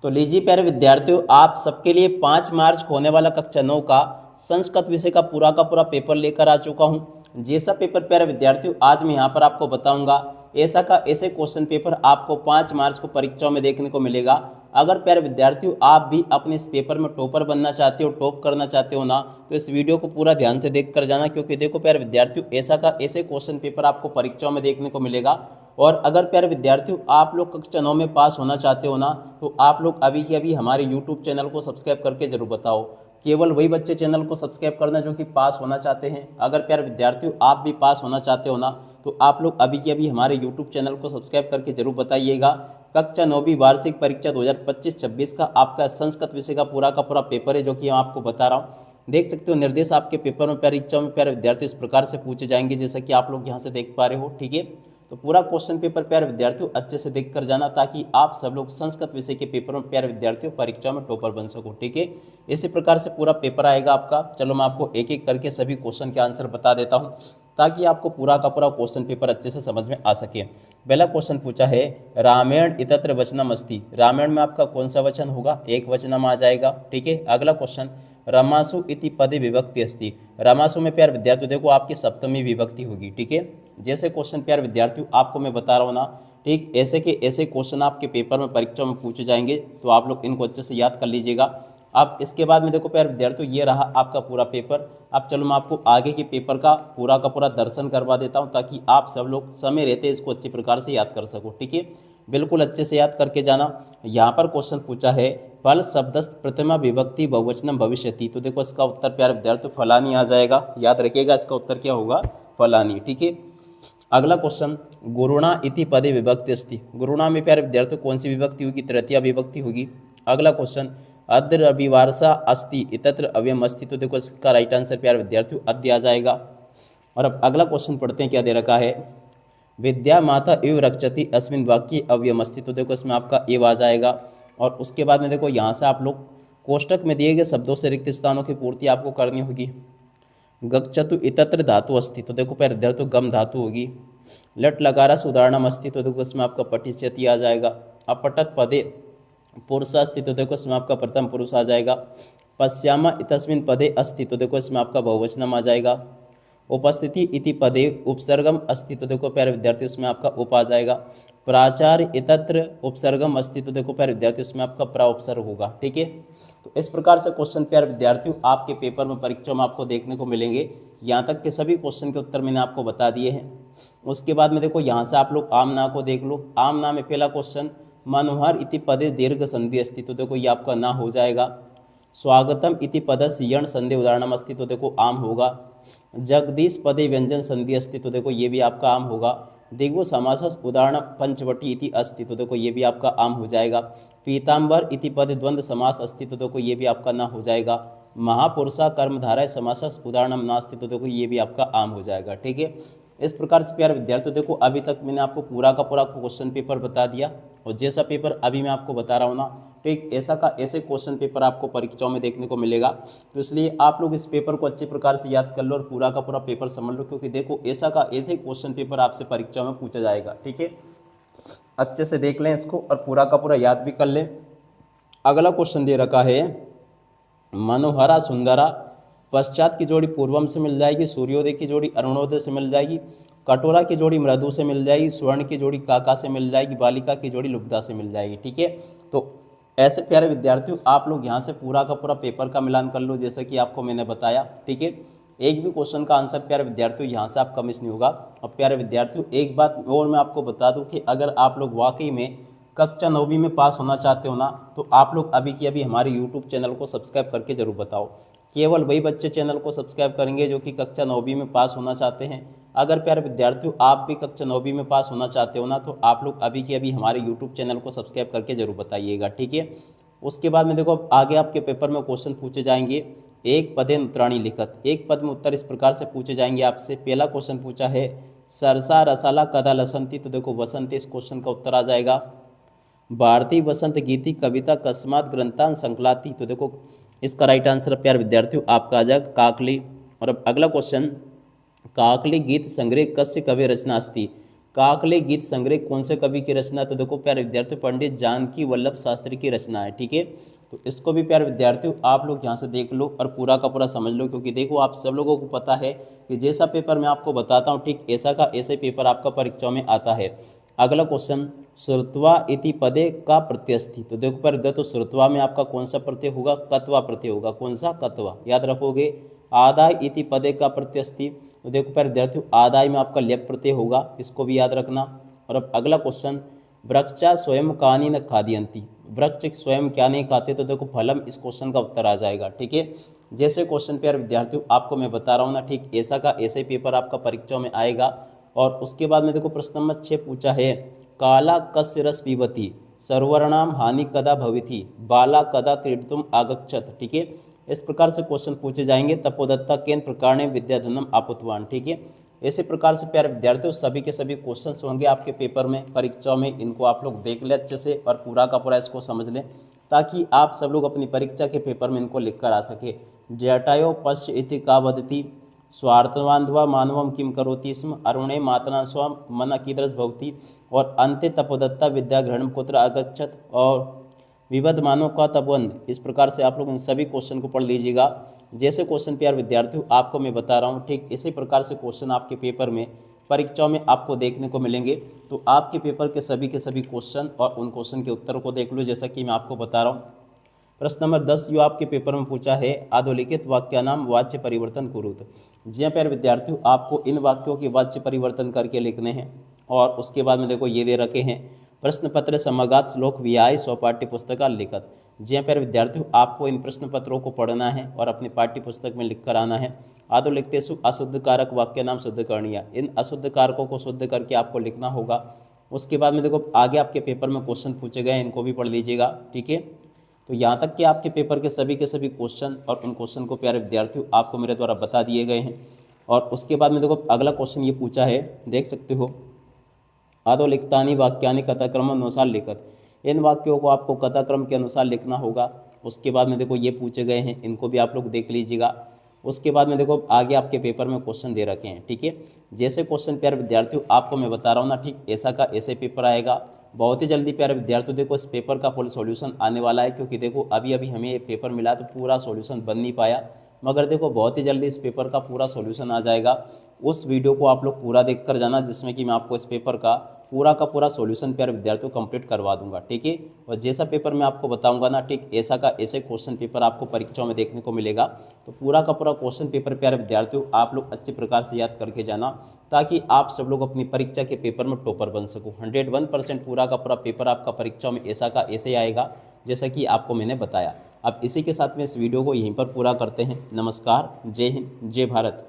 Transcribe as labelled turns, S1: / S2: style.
S1: तो लीजिए प्यारे विद्यार्थियों, आप सबके लिए 5 मार्च को होने वाला कक्षा 9 का संस्कृत विषय का पूरा पेपर लेकर आ चुका हूं। जैसा पेपर प्यारे विद्यार्थियों आज मैं यहां पर आपको बताऊंगा, ऐसे क्वेश्चन पेपर आपको 5 मार्च को परीक्षाओं में देखने को मिलेगा। अगर प्यारे विद्यार्थियों आप भी अपने इस पेपर में टॉपर बनना चाहते हो, टॉप करना चाहते हो ना, तो इस वीडियो को पूरा ध्यान से देख कर जाना, क्योंकि देखो प्यारे विद्यार्थियों ऐसे क्वेश्चन पेपर आपको परीक्षाओं में देखने को मिलेगा। और अगर प्यारे विद्यार्थियों आप लोग कक्षा 9 में पास होना चाहते हो ना, तो आप लोग अभी के अभी हमारे यूट्यूब चैनल को सब्सक्राइब करके जरूर बताओ। केवल वही बच्चे चैनल को सब्सक्राइब करना जो कि पास होना चाहते हैं। अगर प्यारे विद्यार्थियों आप भी पास होना चाहते हो ना, तो आप लोग अभी के अभी हमारे यूट्यूब चैनल को सब्सक्राइब करके जरूर बताइएगा। कक्षा 9वीं वार्षिक परीक्षा 2025-26 का आपका संस्कृत विषय का पूरा पेपर है, जो कि मैं आपको बता रहा हूँ। देख सकते हो निर्देश आपके पेपर में परीक्षा में प्यारे विद्यार्थी इस प्रकार से पूछे जाएंगे, जैसा कि आप लोग यहाँ से देख पा रहे हो। ठीक है, तो पूरा क्वेश्चन पेपर प्यारे विद्यार्थियों अच्छे से देख कर जाना, ताकि आप सब लोग संस्कृत विषय के पेपर में प्यारे विद्यार्थियों परीक्षा में टॉपर बन सको। ठीक है, इसी प्रकार से पूरा पेपर आएगा आपका। चलो मैं आपको एक एक करके सभी क्वेश्चन के आंसर बता देता हूँ, ताकि आपको पूरा क्वेश्चन पेपर अच्छे से समझ में आ सके। पहला क्वेश्चन पूछा है, रामायण इतत्र वचनम अस्ति। रामायण में आपका कौन सा वचन होगा? एक वचनम आ जाएगा। ठीक है, अगला क्वेश्चन, रमासु इति पदे विभक्ति अस्ति। रमासु में प्यार विद्यार्थियों देखो आपकी सप्तमी विभक्ति होगी। ठीक है, जैसे क्वेश्चन प्यार विद्यार्थियों आपको मैं बता रहा हूँ ना, ठीक ऐसे क्वेश्चन आपके पेपर में परीक्षा में पूछे जाएंगे, तो आप लोग इनको अच्छे से याद कर लीजिएगा। अब इसके बाद में देखो प्यार विद्यार्थियों ये रहा आपका पूरा पेपर। अब चलो मैं आपको आगे के पेपर का पूरा दर्शन करवा देता हूँ, ताकि आप सब लोग समय रहते इसको अच्छी प्रकार से याद कर सको। ठीक है, बिल्कुल अच्छे से याद करके जाना। यहाँ पर क्वेश्चन पूछा है, फल शब्दस्थ प्रथमा विभक्ति बहुवचनम भविष्यति। तो देखो इसका उत्तर प्यारे विद्यार्थियों फलानी आ जाएगा। याद रखिएगा इसका उत्तर क्या होगा? फलानी। ठीक है, अगला क्वेश्चन, गुरुणा इति पदे विभक्ति अस्ति। गुरुणा में प्यारे विद्यार्थियों कौन सी विभक्ति होगी? तृतीया विभक्ति होगी। अगला क्वेश्चन, अद्य रविवारसा अस्ति इतत्र अव्ययम अस्ति। तो देखो इसका राइट आंसर प्यारे विद्यार्थियों अद्य आ जाएगा। और अब अगला क्वेश्चन पढ़ते हैं, क्या दे रखा है, विद्या माता एव रक्षति अस्मिन वाक्य अव्ययम अस्ति। तो देखो इसमें आपका एव आ जाएगा। और उसके बाद में देखो यहाँ से आप लोग कोष्टक में दिए गए शब्दों से रिक्त स्थानों की पूर्ति आपको करनी होगी। गच्छतु इतत्र धातु अस्ति। तो देखो पहले विद्यार्थियों गम धातु होगी। लट लकारस उदाहरणम अस्ति। तो देखो इसमें आपका पठिष्यति आ जाएगा। अपठत पदे पुरुष अस्ति। तो देखो इसमें आपका प्रथम पुरुष आ जाएगा। पश्यामा इतस्मिन पदे अस्ति। तो देखो इसमें आपका बहुवचनम आ जाएगा। उपस्थिति इति पदे उपसर्गम अस्ति। तो देखो प्यारे विद्यार्थी इसमें आपका उप आ जाएगा। प्राचार्य इतत्र उपसर्गम अस्ति। तो देखो प्यारे विद्यार्थी इसमें आपका प्रा उपसर्ग होगा। ठीक है, तो इस प्रकार से क्वेश्चन प्यारे विद्यार्थियों आपके पेपर में परीक्षा में आपको देखने को मिलेंगे। यहाँ तक के सभी क्वेश्चन के उत्तर मैंने आपको बता दिए हैं। उसके बाद में देखो यहाँ से आप लोग आम ना को देख लो। आम ना में पहला क्वेश्चन, मनोहर इति पदे दीर्घ संधि अस्ति। तो देखो ये आपका ना हो जाएगा। स्वागतम इति पदस्य यण संधि उदाहरणम अस्ति। तो देखो आम होगा। जगदीश पदे व्यंजन संधि अस्ति। तो देखो ये भी आपका आम होगा। दिग्वो समासस उदाहरण पंचवटी इति अस्ति। तो देखो ये भी आपका आम हो जाएगा। पीताम्बर इति पद द्वंद्व समास अस्ति। तो देखो ये भी आपका ना हो जाएगा। महापुरुषा कर्मधारय समासस उदाहरणम नास्ति। तो देखो ये भी आपका आम हो जाएगा। ठीक है, इस प्रकार से प्यारे विद्यार्थियों देखो अभी तक मैंने आपको पूरा क्वेश्चन पेपर बता दिया। और जैसा पेपर अभी मैं आपको बता रहा हूँ ना, ठीक ऐसे क्वेश्चन पेपर आपको परीक्षाओं में देखने को मिलेगा। तो इसलिए आप लोग इस पेपर को अच्छी प्रकार से याद कर लो और पूरा पेपर समझ लो, क्योंकि देखो ऐसे क्वेश्चन पेपर आपसे परीक्षा में पूछा जाएगा। ठीक है, अच्छे से देख लें इसको और पूरा याद भी कर लें। अगला क्वेश्चन दे रखा है, मनोहरा सुंदरा, पश्चात की जोड़ी पूर्वम से मिल जाएगी, सूर्योदय की जोड़ी अरुणोदय से मिल जाएगी, कटोरा की जोड़ी मृदु से मिल जाएगी, स्वर्ण की जोड़ी काका से मिल जाएगी, बालिका की जोड़ी लुब्धा से मिल जाएगी। ठीक है, तो ऐसे प्यारे विद्यार्थियों आप लोग यहाँ से पूरा पेपर का मिलान कर लो, जैसा कि आपको मैंने बताया। ठीक है, एक भी क्वेश्चन का आंसर प्यारे विद्यार्थियों यहाँ से आपका मिस नहीं होगा। और प्यारे विद्यार्थियों एक बात और मैं आपको बता दूँ कि अगर आप लोग वाकई में कक्षा 9वीं में पास होना चाहते हो ना, तो आप लोग अभी की अभी हमारे यूट्यूब चैनल को सब्सक्राइब करके जरूर बताओ। केवल वही बच्चे चैनल को सब्सक्राइब करेंगे जो कि कक्षा 9वीं में पास होना चाहते हैं। अगर प्यारे विद्यार्थियों आप भी कक्षा 9वीं में पास होना चाहते हो ना, तो आप लोग अभी की अभी हमारे यूट्यूब चैनल को सब्सक्राइब करके जरूर बताइएगा। ठीक है, उसके बाद में देखो आगे आपके पेपर में क्वेश्चन पूछे जाएंगे, एक पदेन उत्तराणी लिखत। एक पद में उत्तर इस प्रकार से पूछे जाएंगे आपसे। पहला क्वेश्चन पूछा है, सरसा रसाला कदा लसंती। तो देखो वसंत इस क्वेश्चन का उत्तर आ जाएगा। भारतीय वसंत गीति कविता कस्मात ग्रंथान संकलाती। तो देखो इसका राइट आंसर प्यारे विद्यार्थियों आपका आ जाएगा काकली। और अब अगला क्वेश्चन, काकली गीत संग्रह कस्य कवि रचना अस्ति। काकले गीत संग्रह कौन से कवि की रचना है? तो देखो प्यारे विद्यार्थियों पंडित जानकी वल्लभ शास्त्री की रचना है। ठीक है, तो इसको भी प्यारे विद्यार्थियों आप लोग यहाँ से देख लो और पूरा का पूरा समझ लो, क्योंकि देखो आप सब लोगों को पता है कि जैसा पेपर मैं आपको बताता हूँ ठीक ऐसा का ऐसे पेपर आपका परीक्षाओं में आता है। अगला क्वेश्चन, श्रुत्वा इति पदे का प्रत्यस्थि। तो देखो प्यारे विद्यार्थियों श्रुत्वा में आपका कौन सा प्रत्यय होगा? कत्वा प्रत्यय होगा। कौन सा? कत्वा। याद रखोगे। आदाय इति पदे का प्रत्यस्थि। तो देखो प्यारे विद्यार्थियों आदाय में आपका लेप प्रत्यय होगा, इसको भी याद रखना। और अब अगला क्वेश्चन, वृक्षा स्वयं कानी न खादयंती। वृक्ष स्वयं क्या नहीं खाते? तो देखो फलम इस क्वेश्चन का उत्तर आ जाएगा। ठीक है, जैसे क्वेश्चन प्यारे विद्यार्थियों आपको मैं बता रहा हूँ ना ठीक ऐसा का ऐसे पेपर आपका परीक्षाओं में आएगा। और उसके बाद में देखो प्रश्न नंबर 6 पूछा है, काला कस्य रस पीबती सर्वर्णाम हानि कदा भविति बाला कदा क्रीडितुम आगच्छत। ठीक है, इस प्रकार से क्वेश्चन पूछे जाएंगे। तपोदत्ता केन प्रकार ने विद्याधनम आपुतवान। ठीक है, इसी प्रकार से प्यारे विद्यार्थियों सभी के सभी क्वेश्चंस होंगे आपके पेपर में परीक्षाओं में। इनको आप लोग देख ले अच्छे से और पूरा का पूरा इसको समझ लें, ताकि आप सब लोग अपनी परीक्षा के पेपर में इनको लिख कर आ सके। जटायो पश्च इति का वदति स्वार्थवान्ध्वा मानवम किम करोति स्म अरुणे मातना स्वम मन कीदृश भवति। और अंते तपोदत्ता विद्या ग्रहण कुत्र आगच्छत और विवध मानव का तपबंध। इस प्रकार से आप लोग इन सभी क्वेश्चन को पढ़ लीजिएगा। जैसे क्वेश्चन प्यार विद्यार्थियों आपको मैं बता रहा हूँ ठीक इसी प्रकार से क्वेश्चन आपके पेपर में परीक्षाओं में आपको देखने को मिलेंगे। तो आपके पेपर के सभी क्वेश्चन और उन क्वेश्चन के उत्तर को देख लो, जैसा कि मैं आपको बता रहा हूँ। प्रश्न नंबर 10 जो आपके पेपर में पूछा है, अधोलिखित वाक्य नाम वाच्य परिवर्तन कुरुत। जी हाँ प्यारे विद्यार्थियों आपको इन वाक्यों के वाच्य परिवर्तन करके लिखने हैं। और उसके बाद में देखो ये दे रखे हैं, प्रश्न पत्र समगात श्लोक व्याय स्व पाठ्य पुस्तक लिखत। जी हाँ प्यारे विद्यार्थियों आपको इन प्रश्न पत्रों को पढ़ना है और अपनी पाठ्य पुस्तक में लिख कर आना है। आदो लिखतेसु अशुद्ध कारक वाक्य नाम शुद्ध करणीय। इन अशुद्ध कारकों को शुद्ध करके आपको लिखना होगा। उसके बाद में देखो आगे आपके पेपर में क्वेश्चन पूछे गए हैं, इनको भी पढ़ लीजिएगा। ठीक है, तो यहाँ तक कि आपके पेपर के सभी क्वेश्चन और उन क्वेश्चन को प्यारे विद्यार्थियों आपको मेरे द्वारा बता दिए गए हैं। और उसके बाद में देखो अगला क्वेश्चन ये पूछा है, देख सकते हो, आदो लिखतानी वाक्यानि कथाक्रम अनुसार लिखत। इन वाक्यों को आपको कथाक्रम के अनुसार लिखना होगा। उसके बाद में देखो ये पूछे गए हैं, इनको भी आप लोग देख लीजिएगा। उसके बाद में देखो आगे आपके पेपर में क्वेश्चन दे रखे हैं। ठीक है, जैसे क्वेश्चन प्यारे विद्यार्थियों आपको मैं बता रहा हूँ ना ठीक ऐसा का ऐसे पेपर आएगा बहुत ही जल्दी। प्यारे विद्यार्थियों देखो इस पेपर का फुल सॉल्यूशन आने वाला है, क्योंकि देखो अभी हमें ये पेपर मिला तो पूरा सॉल्यूशन बन नहीं पाया, मगर देखो बहुत ही जल्दी इस पेपर का पूरा सॉल्यूशन आ जाएगा। उस वीडियो को आप लोग पूरा देख कर जाना, जिसमें कि मैं आपको इस पेपर का पूरा सॉल्यूशन प्यारे विद्यार्थियों कंप्लीट करवा दूंगा। ठीक है, और जैसा पेपर मैं आपको बताऊंगा ना ठीक ऐसा का ऐसे क्वेश्चन पेपर आपको परीक्षाओं में देखने को मिलेगा। तो पूरा का पूरा क्वेश्चन पेपर प्यारे विद्यार्थियों आप लोग अच्छे प्रकार से याद करके जाना, ताकि आप सब लोग अपनी परीक्षा के पेपर में टॉपर बन सको। 101% पूरा का पूरा पेपर आपका परीक्षाओं में ऐसा का ऐसे आएगा, जैसा कि आपको मैंने बताया। अब इसी के साथ में इस वीडियो को यहीं पर पूरा करते हैं। नमस्कार, जय हिंद, जय भारत।